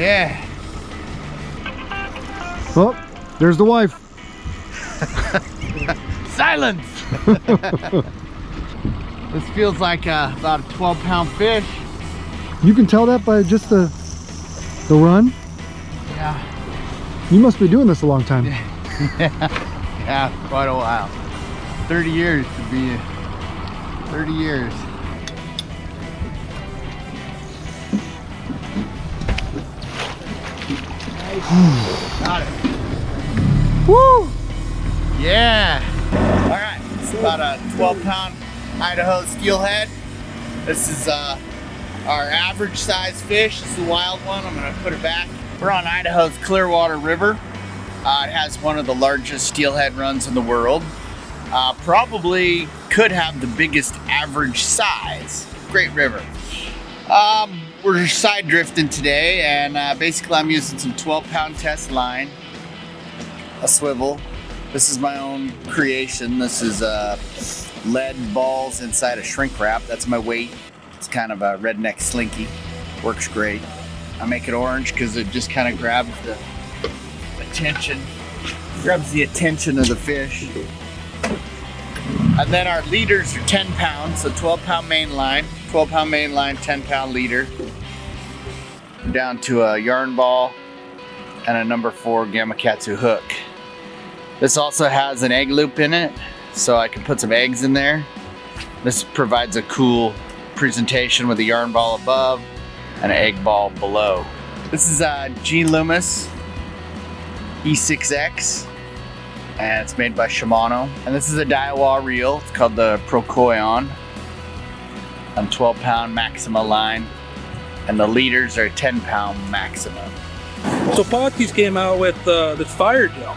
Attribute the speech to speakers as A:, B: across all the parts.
A: Yeah.
B: Oh, there's the wife.
A: Silence. This feels like about a 12-pound fish.
B: You can tell that by just the run.
A: Yeah.
B: You must be doing this a long time.
A: Yeah, quite a while. 30 years to be 30 years. Got it.
B: Woo!
A: Yeah. All right. It's about a 12-pound Idaho steelhead. This is our average size fish. This is a wild one. I'm gonna put it back. We're on Idaho's Clearwater River. It has one of the largest steelhead runs in the world. Probably could have the biggest average size. Great river. We're side drifting today, and basically I'm using some 12-pound test line, a swivel. This is my own creation. This is lead balls inside a shrink wrap. That's my weight. It's kind of a redneck slinky. Works great. I make it orange because it just kind of grabs the attention of the fish. And then our leaders are 10 pounds, so 12-pound main line, 12-pound main line, 10-pound leader. Down to a yarn ball and a number 4 Gamakatsu hook. This also has an egg loop in it, so I can put some eggs in there. This provides a cool presentation with a yarn ball above and an egg ball below. This is a G Loomis E6X, and it's made by Shimano. And this is a Daiwa reel. It's called the Prokoyon, on 12-pound Maxima line, and the leaders are 10-pound Maxima.
C: So Pautzke's came out with this fire gel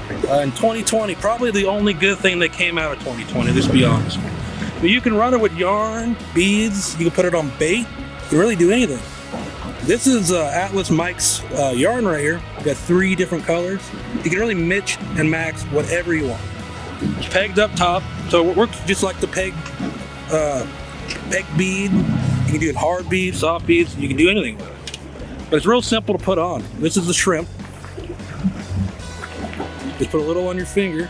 C: in 2020. Probably the only good thing that came out of 2020, let's be honest. But you can run it with yarn, beads, you can put it on bait, you can really do anything. This is Atlas Mike's yarn right here. Got 3 different colors. You can really mix and max whatever you want. It's pegged up top, so it works just like the peg bead. You can do it hard beads, soft beads, you can do anything with it. But it's real simple to put on. This is the shrimp. Just put a little on your finger,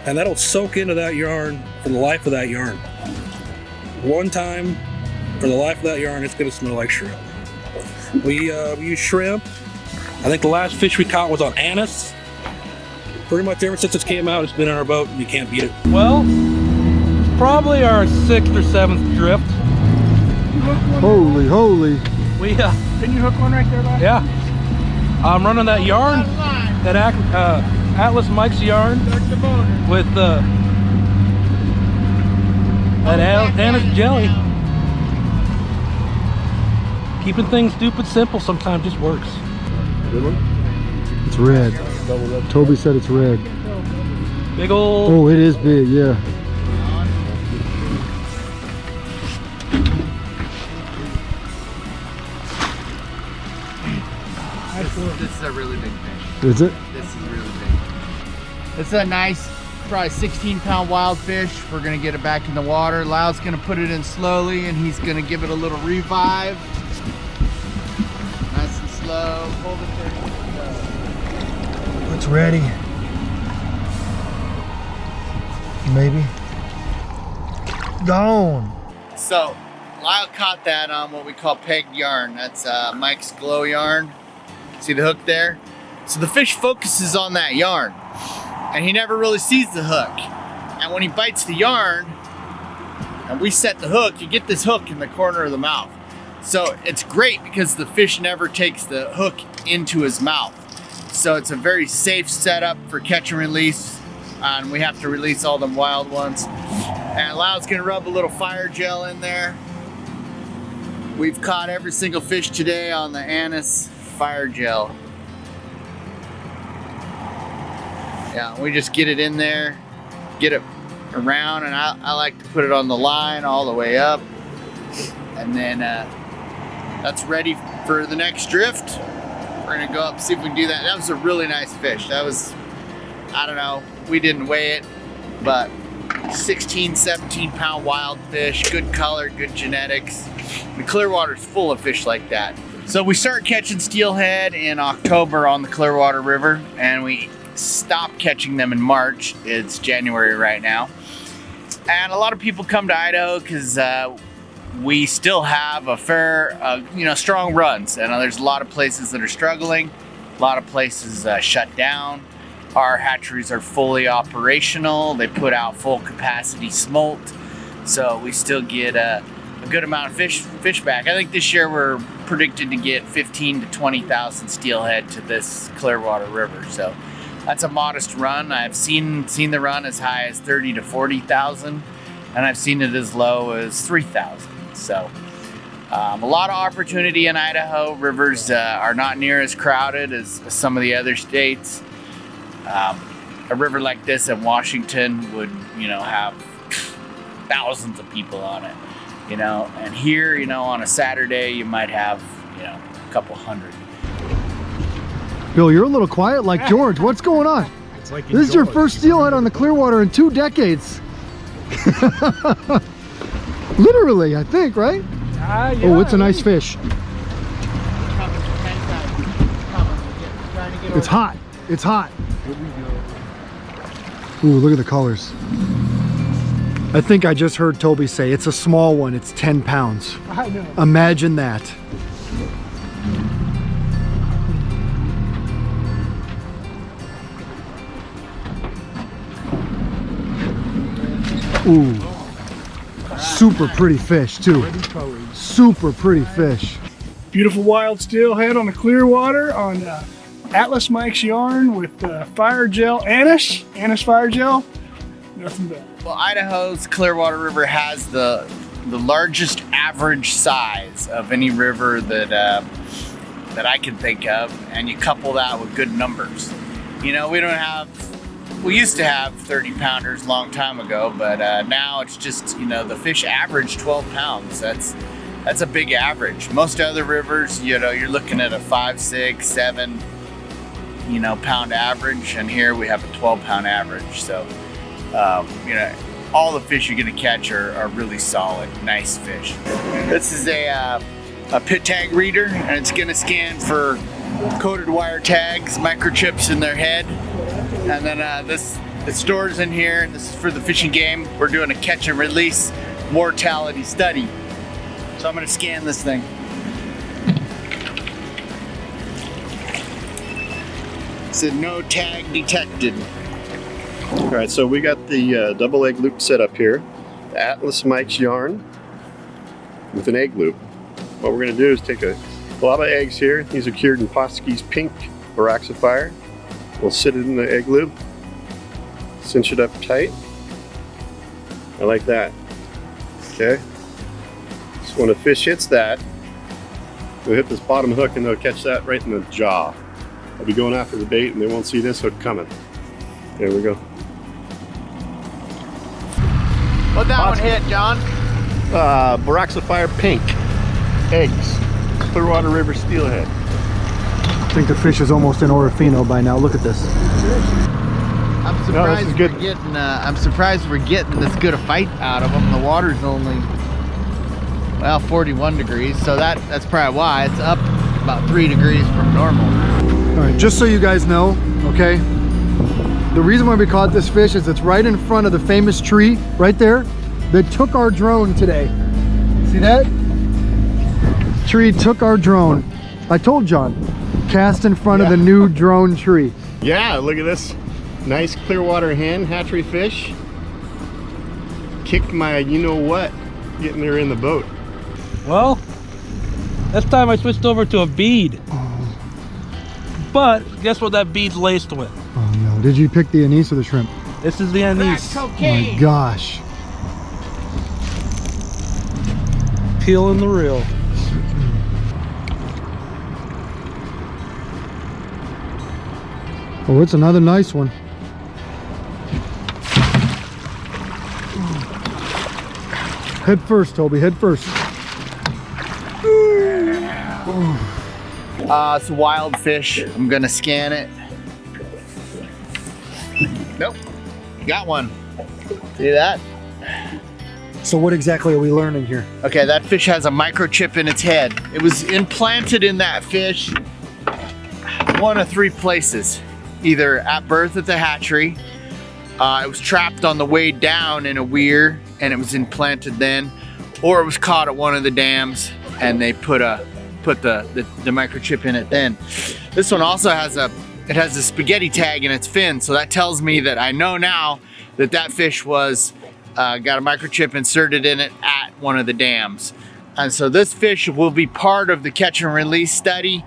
C: and that'll soak into that yarn for the life of that yarn. One time, for the life of that yarn, it's gonna smell like shrimp. We use shrimp. I think the last fish we caught was on anise. Pretty much ever since it came out, it's been on our boat, and you can't beat it. Well, it's probably our 6th or 7th drift.
B: Holy.
C: We
A: Can you hook one right there, Bob?
C: yeah. I'm running that yarn, that Atlas Mike's yarn with that anise jelly. Keeping things stupid simple sometimes just works.
D: Good one?
B: It's red. Toby said it's red.
C: Big old.
B: Oh, it is big, yeah.
A: This is a really big fish.
B: Is it?
A: This is really big. It's a nice, probably 16-pound wild fish. We're gonna get it back in the water. Lyle's gonna put it in slowly, and he's gonna give it a little revive. Nice and slow. Hold it there.
B: It's ready. Maybe. Gone.
A: So, Lyle caught that on what we call pegged yarn. That's Mike's glow yarn. See the hook there? So the fish focuses on that yarn, and he never really sees the hook. And when he bites the yarn, and we set the hook, you get this hook in the corner of the mouth. So it's great because the fish never takes the hook into his mouth. So it's a very safe setup for catch and release, and we have to release all them wild ones. And Lyle's gonna rub a little fire gel in there. We've caught every single fish today on the anise fire gel. Yeah, we just get it in there, get it around, and I like to put it on the line all the way up. And then that's ready for the next drift. We're gonna go up, see if we can do that. That was a really nice fish. That was, I don't know, we didn't weigh it, but 16, 17-pound wild fish, good color, good genetics. The Clearwater's full of fish like that. So we start catching steelhead in October on the Clearwater River, and we stop catching them in March. It's January right now. And a lot of people come to Idaho because we still have a fair, strong runs. And there's a lot of places that are struggling, a lot of places shut down. Our hatcheries are fully operational. They put out full capacity smolt. So we still get a good amount of fish back. I think this year we're predicted to get 15 to 20,000 steelhead to this Clearwater River. So that's a modest run. I've seen the run as high as 30 to 40,000, and I've seen it as low as 3,000. So a lot of opportunity in Idaho. Rivers are not near as crowded as some of the other states. A river like this in Washington would, have thousands of people on it. And here, on a Saturday, you might have, a couple hundred.
B: Bill, you're a little quiet like George. What's going on?
D: It's like
B: this is your first steelhead on the Clearwater in 2 decades. Literally, I think, right?
D: Yeah,
B: oh, it's a nice fish. It's hot. It's hot.
D: Here we go.
B: Ooh, look at the colors. I think I just heard Toby say it's a small one. It's 10 pounds.
D: I know.
B: Imagine that. Ooh. Super pretty fish too. Super pretty fish.
D: Beautiful wild steelhead on the Clearwater on Atlas Mike's yarn with fire gel, anise fire gel. Nothing bad.
A: Well, Idaho's Clearwater River has the largest average size of any river that I can think of, and you couple that with good numbers. We used to have 30 pounders a long time ago, but now it's just, the fish average 12 pounds. That's a big average. Most other rivers, you're looking at a 5, 6, 7, pound average, and here we have a 12-pound average. So, all the fish you're gonna catch are really solid, nice fish. This is a pit tag reader, and it's gonna scan for coated wire tags, microchips in their head. And then it stores in here, and this is for the fishing game. We're doing a catch and release mortality study. So I'm gonna scan this thing. It said no tag detected.
E: All right, so we got the double egg loop set up here. The Atlas Mike's yarn with an egg loop. What we're gonna do is take a lot of eggs here. These are cured in Pautzke's pink boraxifier. We'll sit it in the egg loop, cinch it up tight. I like that. Okay. So when a fish hits that, we'll hit this bottom hook and they'll catch that right in the jaw. I'll be going after the bait and they won't see this hook coming. There we go.
A: What that one hit, John?
E: Boraxifier pink. Eggs. Clearwater River steelhead.
B: I think the fish is almost in Orofino by now. Look at this.
A: I'm surprised we're getting this good a fight out of them. The water's only 41 degrees, so that's probably why it's up about 3 degrees from normal.
B: All right, just so you guys know, okay, the reason why we caught this fish is it's right in front of the famous tree right there that took our drone today. See that? Tree took our drone. I told John, cast in front of the new drone tree.
E: Yeah, look at this. Nice Clearwater hen hatchery fish. Kicked my you-know-what getting her in the boat.
C: Well, this time I switched over to a bead. But guess what that bead's laced with?
B: Oh no, did you pick the anise or the shrimp?
C: This is the anise.
B: Oh my gosh.
C: Peeling the reel.
B: Oh, it's another nice one. Head first, Toby, head first.
A: It's a wild fish. I'm gonna scan it. Nope, got one. See that?
B: So what exactly are we learning here?
A: Okay, that fish has a microchip in its head. It was implanted in that fish one of three places. Either at birth at the hatchery, it was trapped on the way down in a weir and it was implanted then, or it was caught at one of the dams and they put the microchip in it then. This one also has a spaghetti tag in its fin, so that tells me that I know now that that fish was got a microchip inserted in it at one of the dams. And so this fish will be part of the catch and release study.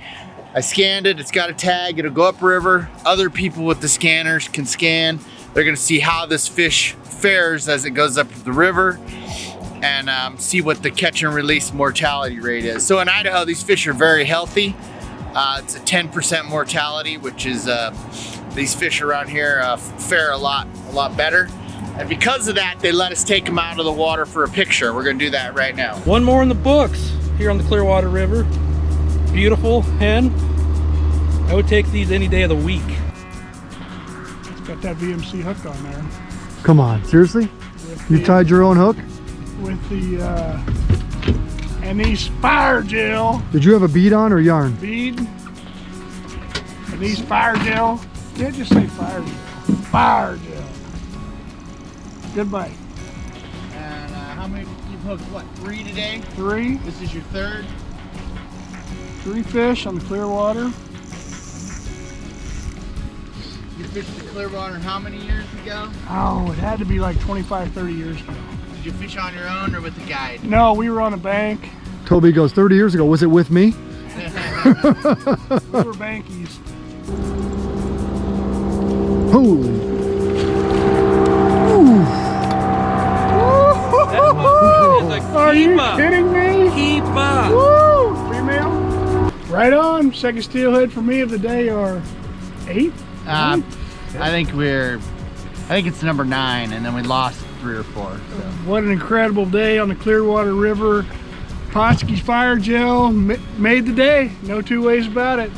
A: I scanned it, it's got a tag, it'll go upriver. Other people with the scanners can scan. They're gonna see how this fish fares as it goes up the river and see what the catch and release mortality rate is. So in Idaho, these fish are very healthy. It's a 10% mortality, which is, these fish around here fare a lot better. And because of that, they let us take them out of the water for a picture. We're gonna do that right now.
C: One more in the books here on the Clearwater River. Beautiful hen. I would take these any day of the week.
D: It's got that VMC hook on there.
B: Come on, seriously? You tied your own hook?
D: With the, and these fire gel.
B: Did you have a bead on or yarn?
D: Bead. And these fire gel. Can't just say fire gel. Fire gel. Good bite.
A: And how many, you've hooked what, 3 today?
D: 3.
A: This is your 3rd?
D: 3 fish on the Clearwater.
A: You fished the Clearwater how many years ago?
D: Oh, it had to be like 25, 30 years ago.
A: Did you fish on your own or with a guide?
D: No, we were on a bank.
B: Toby goes, 30 years ago, was it with me?
D: We were bankies.
B: Holy.
C: That one is a
D: Are you
C: keeper.
D: kidding me?
C: Keeper.
D: Woo! Female. Right on. Second steelhead for me of the day are 8.
A: I think it's number 9, and then we lost 3 or 4. So.
D: What an incredible day on the Clearwater River. Pautzke's fire gel made the day. No two ways about it.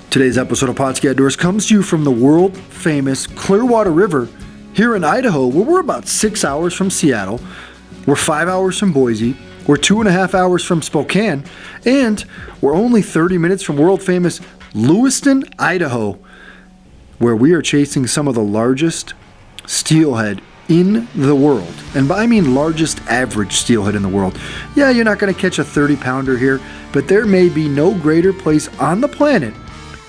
B: Today's episode of Pautzke Outdoors comes to you from the world famous Clearwater River here in Idaho, where we're about 6 hours from Seattle. We're 5 hours from Boise. We're 2.5 hours from Spokane, and we're only 30 minutes from world famous Lewiston, Idaho, where we are chasing some of the largest steelhead in the world. And by I mean largest average steelhead in the world. Yeah, you're not going to catch a 30-pounder here, but there may be no greater place on the planet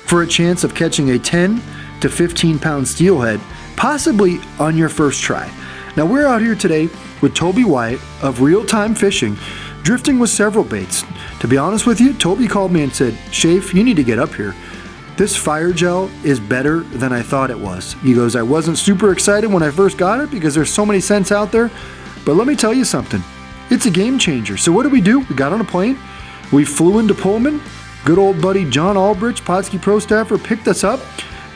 B: for a chance of catching a 10 to 15-pound steelhead, possibly on your first try. Now we're out here today with Toby Wyatt of Real Time Fishing, drifting with several baits. To be honest with you, Toby called me and said, "Shafe, you need to get up here. This fire gel is better than I thought it was." He goes, "I wasn't super excited when I first got it because there's so many scents out there, but let me tell you something, it's a game changer." So what did? We got on a plane, we flew into Pullman. Good old buddy John Albridge, Pautzke Pro staffer, picked us up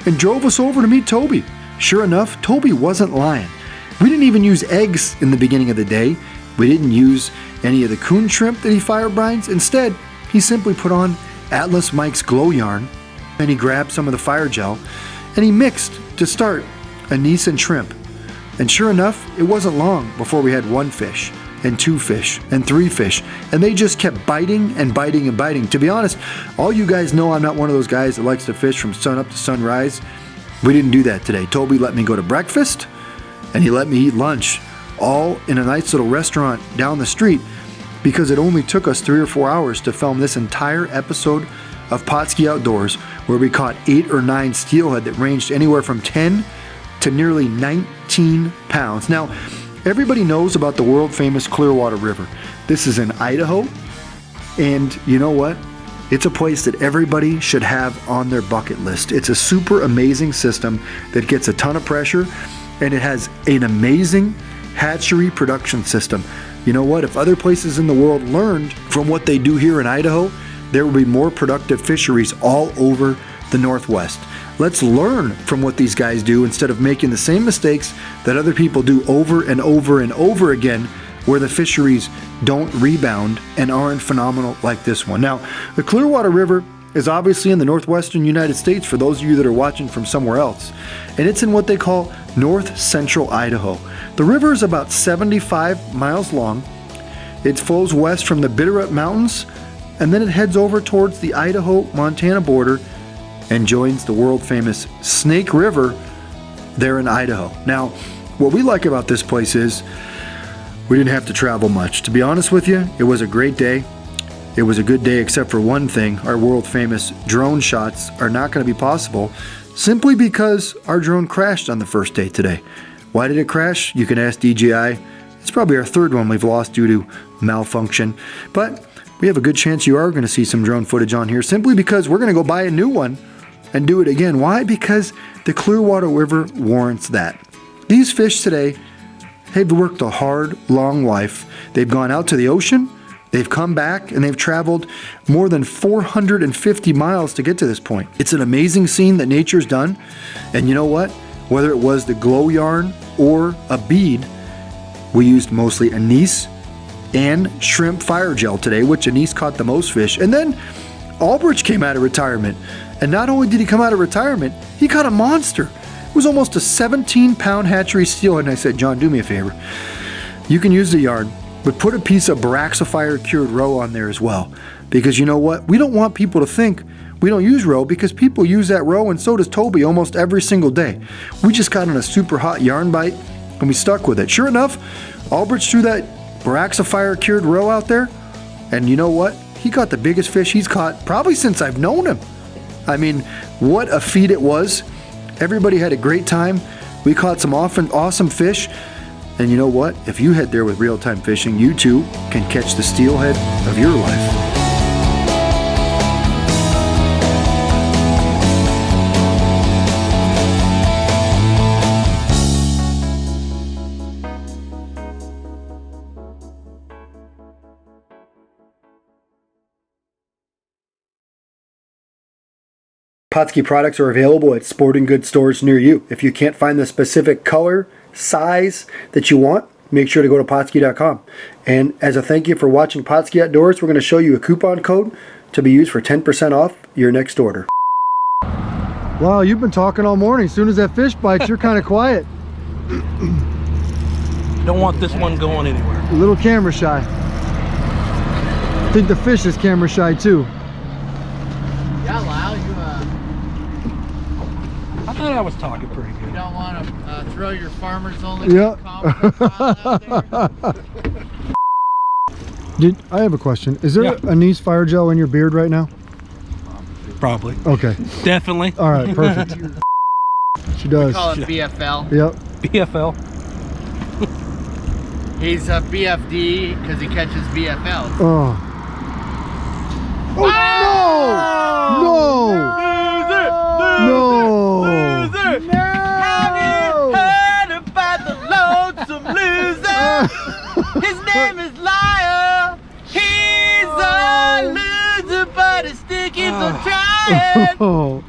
B: and drove us over to meet Toby. Sure enough, Toby wasn't lying. We didn't even use eggs in the beginning of the day. We didn't use any of the coon shrimp that he fire brines. Instead, he simply put on Atlas Mike's glow yarn, and he grabbed some of the fire gel and he mixed to start anise and shrimp. And sure enough, it wasn't long before we had 1 fish and 2 fish and 3 fish, and they just kept biting and biting and biting. To be honest, all you guys know I'm not one of those guys that likes to fish from sun up to sunrise. We didn't do that today. Toby let me go to breakfast and he let me eat lunch, all in a nice little restaurant down the street, because it only took us 3 or 4 hours to film this entire episode of Pautzke Outdoors, where we caught 8 or 9 steelhead that ranged anywhere from 10 to nearly 19 pounds. Now, everybody knows about the world famous Clearwater River. This is in Idaho, and you know what? It's a place that everybody should have on their bucket list. It's a super amazing system that gets a ton of pressure, and it has an amazing hatchery production system. You know what? If other places in the world learned from what they do here in Idaho, there will be more productive fisheries all over the Northwest. Let's learn from what these guys do instead of making the same mistakes that other people do over and over and over again, where the fisheries don't rebound and aren't phenomenal like this one. Now, the Clearwater River is obviously in the northwestern United States for those of you that are watching from somewhere else. And it's in what they call north central Idaho. The river is about 75 miles long. It flows west from the Bitterroot Mountains, and then it heads over towards the Idaho-Montana border and joins the world famous Snake River there in Idaho. Now, what we like about this place is we didn't have to travel much. To be honest with you, it was a great day. It was a good day except for one thing. Our world famous drone shots are not going to be possible simply because our drone crashed on the first day today. Why did it crash? You can ask DJI. It's probably our third one we've lost due to malfunction. But we have a good chance you are going to see some drone footage on here simply because we're going to go buy a new one and do it again. Why? Because the Clearwater River warrants that. These fish today, they've worked a hard, long life. They've gone out to the ocean, they've come back, and they've traveled more than 450 miles to get to this point. It's an amazing scene that nature's done. And you know what? Whether it was the glow yarn or a bead, we used mostly anise and shrimp fire gel today, which anise caught the most fish. And then Albridge came out of retirement. And not only did he come out of retirement, he caught a monster. It was almost a 17-pound hatchery steelhead. And I said, John, do me a favor. You can use the yarn, but put a piece of Baraxafire cured roe on there as well. Because you know what? We don't want people to think we don't use roe, because people use that roe, and so does Toby almost every single day. We just got on a super hot yarn bite and we stuck with it. Sure enough, Albridge threw that Baraxafire cured roe out there, and you know what? He caught the biggest fish he's caught probably since I've known him. I mean, what a feat it was. Everybody had a great time. We caught some awesome fish. And you know what? If you head there with real-time fishing, you too can catch the steelhead of your life. Pautzke products are available at sporting goods stores near you. If you can't find the specific color, size that you want, make sure to go to Pautzke.com. And as a thank you for watching Pautzke Outdoors, we're going to show you a coupon code to be used for 10% off your next order. Wow, you've been talking all morning. As soon as that fish bites, you're kind of quiet.
C: Don't want this one going anywhere.
B: A little camera shy. I think the fish is camera shy too.
A: Yeah, Lyle,
C: I thought I was talking pretty good.
A: you don't want to throw your farmers only
B: confidence out there? I have a question. Is there anise fire gel in your beard right now?
C: Probably.
B: Okay.
C: Definitely.
B: All right, perfect. She does.
A: We call it BFL.
B: Yep.
C: BFL.
A: He's a BFD because he catches BFLs.
B: Oh. Oh, no! No!
A: Loser! Have you heard about the lonesome loser? His name is Liar. He's a loser, but his stick keeps on trying.
B: Oh.